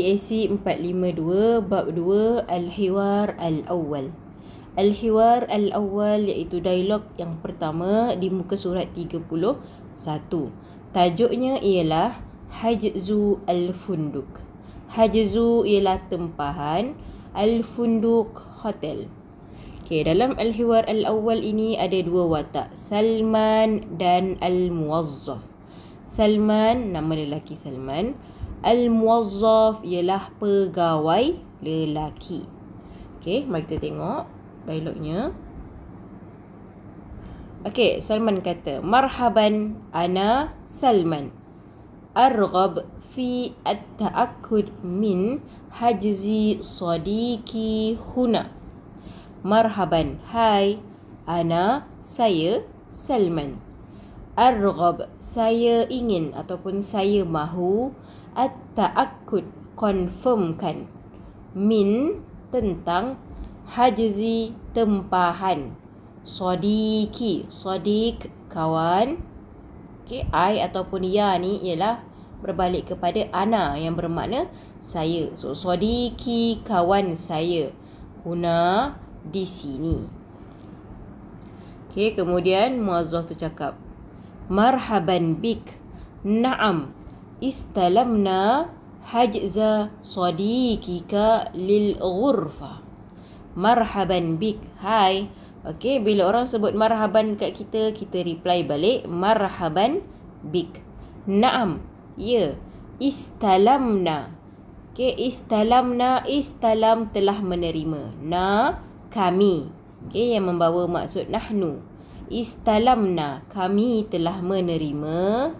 AC 452 bab 2 Al-Hiwar Al-Awwal. Al-Hiwar Al-Awwal iaitu dialog yang pertama di muka surat 31. Tajuknya ialah Hajzu Al-Funduk. Hajzu ialah tempahan, Al-Funduk hotel. Okey, dalam Al-Hiwar Al-Awwal ini ada dua watak, Salman dan Al-Muwazzaf. Salman, nama lelaki Salman. Al-Muwazzaf ialah pegawai lelaki. Okey, mari kita tengok dialognya. Okey, Salman kata, "Marhaban, ana Salman. Arghab fi at-ta'akkud min hajzi sadiqi huna." Marhaban, hai, ana, saya, Salman. Arghab, saya ingin ataupun saya mahu, at-ta'akkud, confirmkan, min, tentang, hajzi, tempahan, sadiqi, sadiq, kawan. Okay, I ataupun ya ni ialah berbalik kepada ana yang bermakna saya. So, sadiqi, kawan saya. Huna, di sini. Okay, kemudian muazzaf tu cakap, "Marhaban bik. Na'am. Istalamna hajza sadiqika lil ghurfa." Marhaban bik. Hai. Okey, bila orang sebut marhaban kat kita, kita reply balik marhaban bik. Naam. Ya. Istalamna. Okey, istalamna, istalam telah menerima. Na, kami. Okey, yang membawa maksud nahnu. Istalamna, kami telah menerima,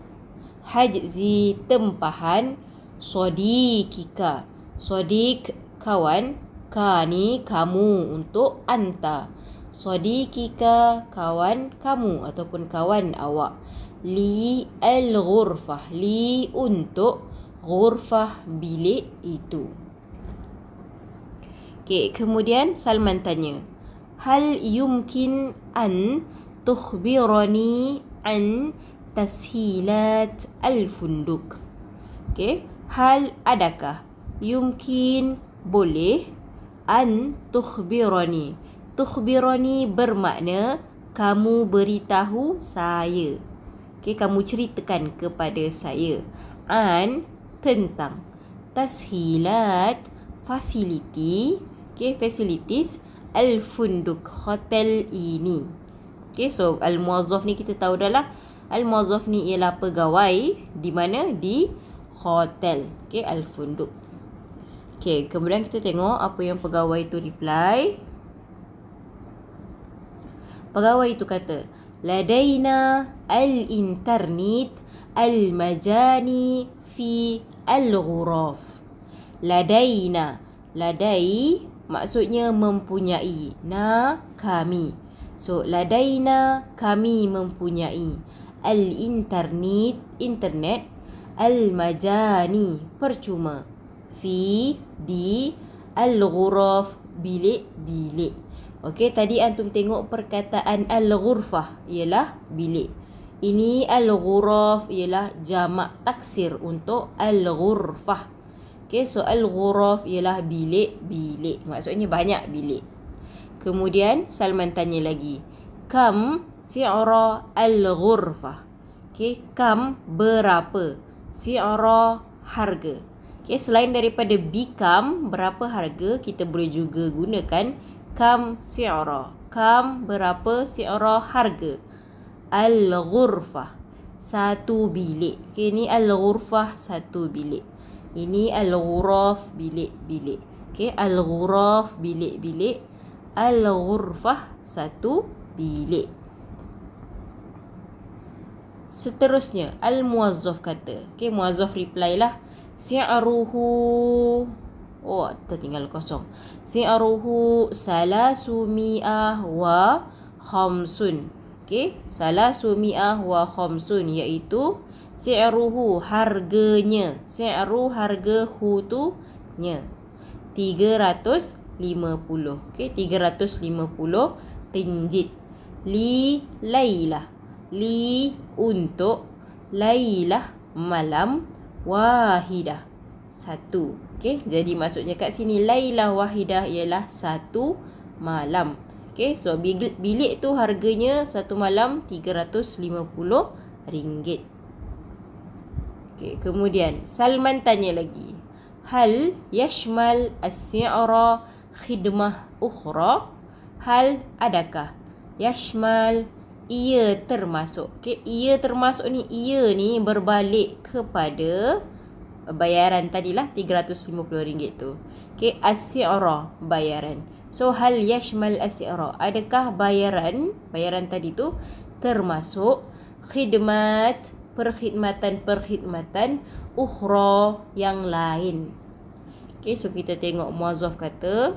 hajzi, tempahan, sadiqika, sadiq, kawan, ka ni kamu untuk anta, sadiqika, kawan kamu ataupun kawan awak, li al-ghurfah, li untuk ghurfah, bilik itu. Okey, kemudian Salman tanya, hal yumkin an tukhbirani an tashilat al-funduk. Okey, hal adakah, yumkin boleh, an tukhbirani. Tukhbirani bermakna kamu beritahu saya. Okey, kamu ceritakan kepada saya. An, tentang. Tashilat, facility. Okey, facilities al-funduk, hotel ini. Okey, so al-muwazzaf ni kita tahu dah lah. Al-muwazzaf ni ialah pegawai di mana? Di hotel. Okey, al-funduk. Okey, kemudian kita tengok apa yang pegawai itu reply. Pegawai itu kata, ladaina al-internet al-majani fi al-ghuraf. Ladaina. Ladai maksudnya mempunyai. Na, kami. So, ladaina, kami mempunyai. Al-internet, internet. Al-majani, percuma. Fi, di. Al-ghuraf, bilik-bilik. Okey, tadi antum tengok perkataan al-ghurfah ialah bilik. Ini al-ghuraf ialah jamak taksir untuk al-ghurfah. Okey, so al-ghuraf ialah bilik-bilik. Maksudnya banyak bilik. Kemudian Salman tanya lagi, kam si'ra al-ghurfah. Okey, kam berapa, si'ra harga. Okey, selain daripada bikam berapa harga, kita boleh juga gunakan kam si'ra. Kam berapa, si'ra harga. Al-ghurfah, satu bilik. Okey, ni al-ghurfah, satu bilik. Ini al-ghuraf, bilik-bilik. Okey, al-ghuraf, bilik-bilik. Al-ghurfah, satu bilik. Seterusnya, al-muwazzaf kata. Okey, muwazzaf reply lah. Si'ruhu. Oh, tertinggal kosong. Si'ruhu salasumi'ah wa khamsun. Okey, salasumi'ah wa khamsun, iaitu si'ruhu, harganya. Si'ru, harga, hu tu nya. 350. Okey, 350 ringgit. Li Lailah. Li untuk Lailah, malam. Wahidah, satu. Okey, jadi maksudnya kat sini lailah wahidah ialah satu malam. Okey, so bilik tu harganya satu malam RM350. Okey, kemudian Salman tanya lagi. Hal yashmal as-si'ra khidmah ukhra? Hal adakah yashmal ia termasuk. Okey, ia termasuk ni, ia ni berbalik kepada bayaran tadilah RM350 tu. Okey, as-si'ra bayaran. So hal yashmal as-si'ra, adakah bayaran tadi tu termasuk khidmat perkhidmatan ukhra yang lain. Okey, so kita tengok muazzaf kata